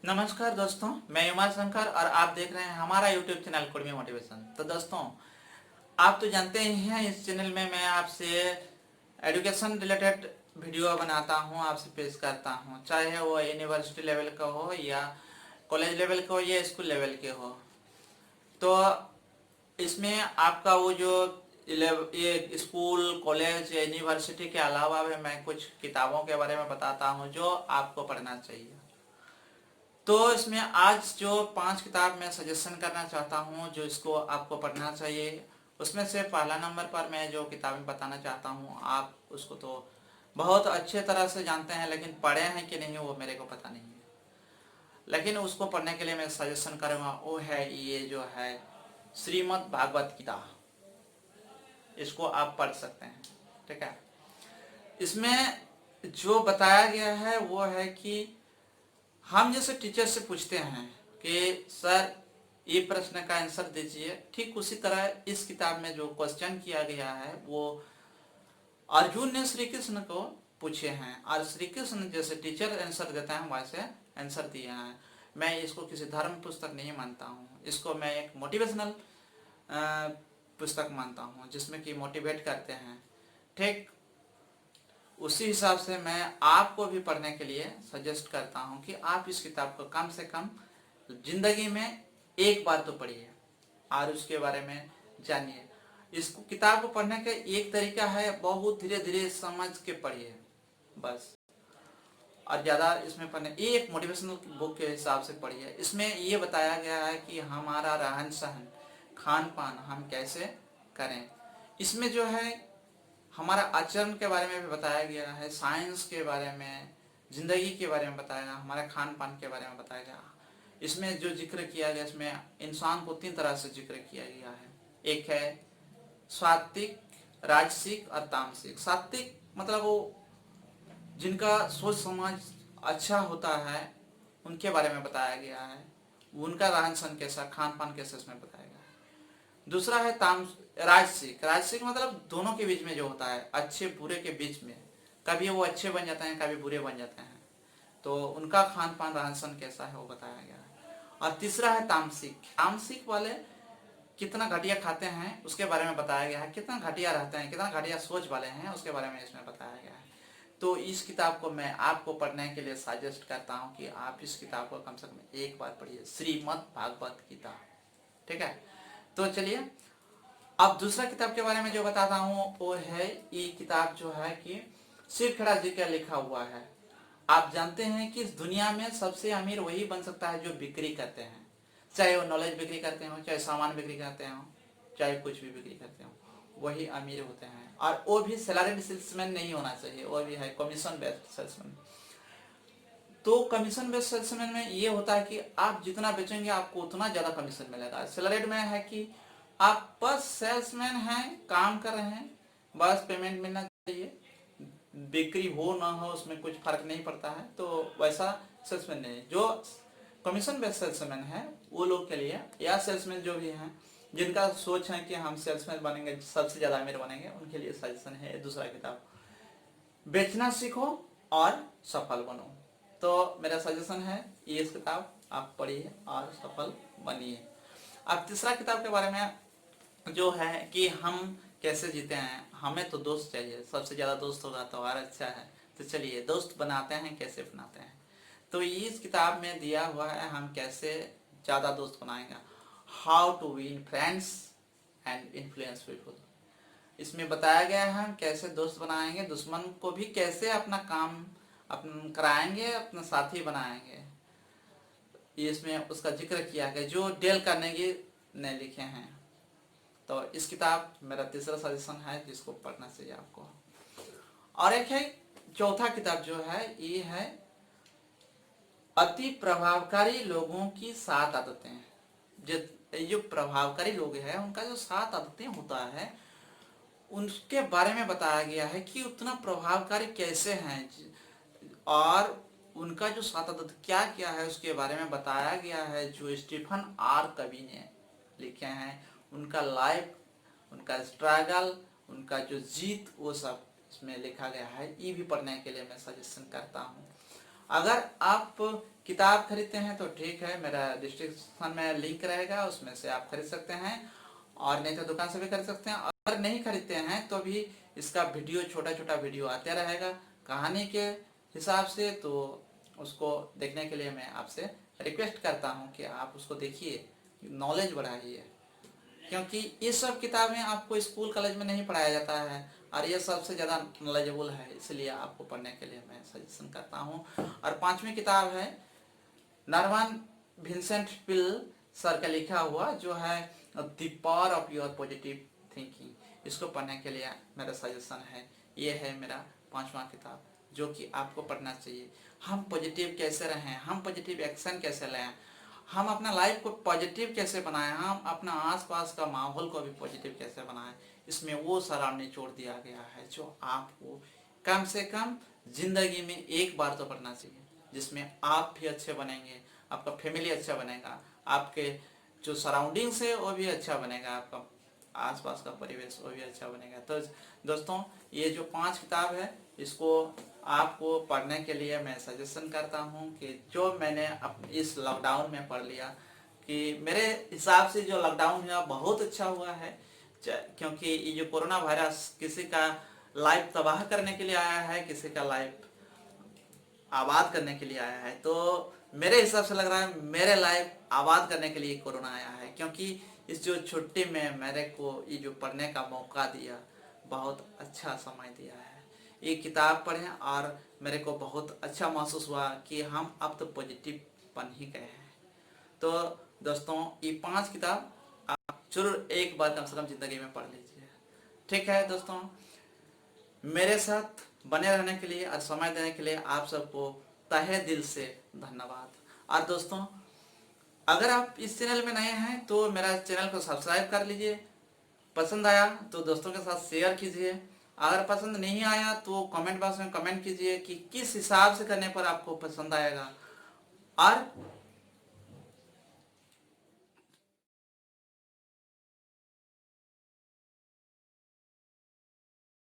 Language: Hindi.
नमस्कार दोस्तों, मैं उमा शंकर और आप देख रहे हैं हमारा यूट्यूब चैनल कुर्मी मोटिवेशन। तो दोस्तों, आप तो जानते ही हैं इस चैनल में मैं आपसे एजुकेशन रिलेटेड वीडियो बनाता हूं, आपसे पेश करता हूं, चाहे वो यूनिवर्सिटी लेवल का हो या कॉलेज लेवल का हो या स्कूल लेवल के हो। तो इसमें आपका वो जो ये स्कूल कॉलेज या यूनिवर्सिटी के अलावा भी मैं कुछ किताबों के बारे में बताता हूं जो आपको पढ़ना चाहिए। तो इसमें आज जो 5 किताब मैं सजेशन करना चाहता हूँ जो इसको आपको पढ़ना चाहिए, उसमें से पहला नंबर पर मैं जो किताबें बताना चाहता हूँ, आप उसको तो बहुत अच्छे तरह से जानते हैं, लेकिन पढ़े हैं कि नहीं वो मेरे को पता नहीं है। लेकिन उसको पढ़ने के लिए मैं सजेशन करूँगा, वो है ये जो है श्रीमद् भागवत गीता। इसको आप पढ़ सकते हैं, ठीक है। इसमें जो बताया गया है वो है कि हम जैसे टीचर से पूछते हैं कि सर ये प्रश्न का आंसर दीजिए, ठीक उसी तरह इस किताब में जो क्वेश्चन किया गया है वो अर्जुन ने श्री कृष्ण को पूछे हैं और श्री कृष्ण जैसे टीचर आंसर देते हैं वैसे आंसर दिए हैं। मैं इसको किसी धर्म पुस्तक नहीं मानता हूँ, इसको मैं एक मोटिवेशनल पुस्तक मानता हूँ जिसमें कि मोटिवेट करते हैं। ठीक उसी हिसाब से मैं आपको भी पढ़ने के लिए सजेस्ट करता हूं कि आप इस किताब को कम से कम जिंदगी में एक बार तो पढ़िए और उसके बारे में जानिए। इस किताब को पढ़ने का एक तरीका है, बहुत धीरे धीरे समझ के पढ़िए बस, और ज़्यादा इसमें पढ़ने एक मोटिवेशनल बुक के हिसाब से पढ़िए। इसमें ये बताया गया है कि हमारा रहन सहन खान पान हम कैसे करें। इसमें जो है हमारा आचरण के बारे में भी बताया गया है, साइंस के बारे में, जिंदगी के बारे में बताया गया, हमारे खान पान के बारे में बताया गया। इसमें जो जिक्र किया गया, इसमें इंसान को 3 तरह से जिक्र किया गया है। एक है सात्विक, राजसिक और तामसिक। सात्विक मतलब वो जिनका सोच समझ अच्छा होता है उनके बारे में बताया गया है, उनका रहन सहन कैसा, खान पान कैसा इसमें बताया गया है। दूसरा है राजसिक। राजसिक मतलब दोनों के बीच में जो होता है, अच्छे बुरे के बीच में, कभी वो अच्छे बन जाते हैं कभी बुरे बन जाते हैं, तो उनका खान पान रहन सहन कैसा है वो बताया गया है। और तीसरा है तामसिक। तामसिक वाले कितना घटिया खाते हैं उसके बारे में बताया गया है, कितना घटिया रहते हैं, कितना घटिया सोच वाले हैं उसके बारे में इसमें बताया गया है। तो इस किताब को मैं आपको पढ़ने के लिए सजेस्ट करता हूँ कि आप इस किताब को कम से कम एक बार पढ़िए, श्रीमद् भागवत गीता, ठीक है। तो चलिए अब दूसरा किताब के बारे में जो बताता हूँ वो है, ये किताब जो है कि शिव खेड़ा जी का लिखा हुआ है। आप जानते हैं कि इस दुनिया में सबसे अमीर वही बन सकता है जो बिक्री करते हैं, चाहे वो नॉलेज बिक्री करते हो, चाहे सामान बिक्री करते हो, चाहे कुछ भी बिक्री करते हो, वही अमीर होते हैं। और वो भी सैलरीड सेल्समैन नहीं होना चाहिए, वो भी है कमीशन बेस्ड सेल्समैन। तो कमीशन बेस्ड सेल्समैन में ये होता है कि आप जितना बेचेंगे आपको उतना ज्यादा कमीशन मिलेगा। सैलरीड में है कि आप बस सेल्समैन हैं, काम कर रहे हैं, बस पेमेंट मिलना चाहिए, बिक्री हो ना हो उसमें कुछ फर्क नहीं पड़ता है। तो वैसा सेल्समैन नहीं। जो कमीशन बेस्ड सेल्समैन है वो लोग के लिए, या सेल्समैन जो भी हैं जिनका सोच है कि हम सेल्समैन बनेंगे, सबसे ज्यादा अमीर बनेंगे, उनके लिए सजेशन है दूसरा किताब, बेचना सीखो और सफल बनो। तो मेरा सजेशन है ये किताब आप पढ़िए और सफल बनिए। अब तीसरा किताब के बारे में जो है कि हम कैसे जीते हैं, हमें तो दोस्त चाहिए, सबसे ज्यादा दोस्त होगा तो और अच्छा है। तो चलिए दोस्त बनाते हैं, कैसे बनाते हैं। तो इस किताब में दिया हुआ है हम कैसे ज्यादा दोस्त बनाएंगे, how to win friends and influence people. इसमें बताया गया है हम कैसे दोस्त बनाएंगे, दुश्मन को भी कैसे अपना काम कराएंगे, अपना साथी बनाएंगे। इसमें उसका जिक्र किया गया जो डेल कार्नेगी ने लिखे हैं। तो इस किताब मेरा तीसरा सजेशन है जिसको पढ़ना चाहिए आपको। और एक है चौथा किताब जो है, ये है अति प्रभावकारी लोगों की 7 आदतें। जो प्रभावकारी लोग हैं उनका जो 7 आदतें होता है उनके बारे में बताया गया है कि उतना प्रभावकारी कैसे हैं, और उनका जो 7 आदत क्या क्या है उसके बारे में बताया गया है जो स्टीफन आर कवि ने लिखे हैं। उनका लाइफ, उनका स्ट्रगल, उनका जो जीत, वो सब इसमें लिखा गया है। ये भी पढ़ने के लिए मैं सजेशन करता हूँ। अगर आप किताब खरीदते हैं तो ठीक है, मेरा डिस्क्रिप्शन में लिंक रहेगा, उसमें से आप खरीद सकते हैं, और नहीं तो दुकान से भी खरीद सकते हैं। अगर नहीं खरीदते हैं तो भी इसका वीडियो, छोटा छोटा वीडियो आते रहेगा कहानी के हिसाब से, तो उसको देखने के लिए मैं आपसे रिक्वेस्ट करता हूँ कि आप उसको देखिए, नॉलेज बढ़ाइए, क्योंकि ये सब किताबें आपको स्कूल कॉलेज में नहीं पढ़ाया जाता है, और ये सबसे ज़्यादा नॉलेजेबल है, इसलिए आपको पढ़ने के लिए मैं सजेशन करता हूँ। और 5वीं किताब है नॉर्मन विंसेंट पिल सर का लिखा हुआ, जो है the power of your positive thinking. इसको पढ़ने के लिए मेरा सजेशन है, ये है मेरा 5वां किताब, जो कि आपको पढ़ना चाहिए। हम पॉजिटिव कैसे रहें, हम पॉजिटिव एक्शन कैसे लें, हम अपना लाइफ को पॉजिटिव कैसे बनाएं, हम अपना आसपास का माहौल को भी पॉजिटिव कैसे बनाएं, इसमें वो सारा निचोड़ दिया गया है, जो आपको कम से कम जिंदगी में एक बार तो पढ़ना चाहिए, जिसमें आप भी अच्छे बनेंगे, आपका फैमिली अच्छा बनेगा, आपके जो सराउंडिंग्स है वो भी अच्छा बनेगा, आपका आसपास का परिवेश वो भी अच्छा बनेगा। तो दोस्तों, ये जो 5 किताब है, इसको आपको पढ़ने के लिए मैं सजेशन करता हूँ कि जो मैंने इस लॉकडाउन में पढ़ लिया, कि मेरे हिसाब से जो लॉकडाउन हुआ बहुत अच्छा हुआ है, क्योंकि ये जो कोरोना वायरस किसी का लाइफ तबाह करने के लिए आया है, किसी का लाइफ आबाद करने के लिए आया है, तो मेरे हिसाब से लग रहा है मेरे लाइफ आबाद करने के लिए कोरोना आया है, क्योंकि इस जो छुट्टी में मेरे को ये जो पढ़ने का मौका दिया, बहुत अच्छा समय दिया है। ये किताब पढ़ें और मेरे को बहुत अच्छा महसूस हुआ कि हम अब तो पॉजिटिव बन ही गए हैं। तो दोस्तों, ये 5 किताब आप जरूर एक बार कम से कम जिंदगी में पढ़ लीजिए। ठीक है दोस्तों, मेरे साथ बने रहने के लिए और समय देने के लिए आप सबको तहे दिल से धन्यवाद। और दोस्तों, अगर आप इस चैनल में नए हैं तो मेरा चैनल को सब्सक्राइब कर लीजिए, पसंद आया तो दोस्तों के साथ शेयर कीजिए, अगर पसंद नहीं आया तो कमेंट बॉक्स में कमेंट कीजिए कि किस हिसाब से करने पर आपको पसंद आएगा। और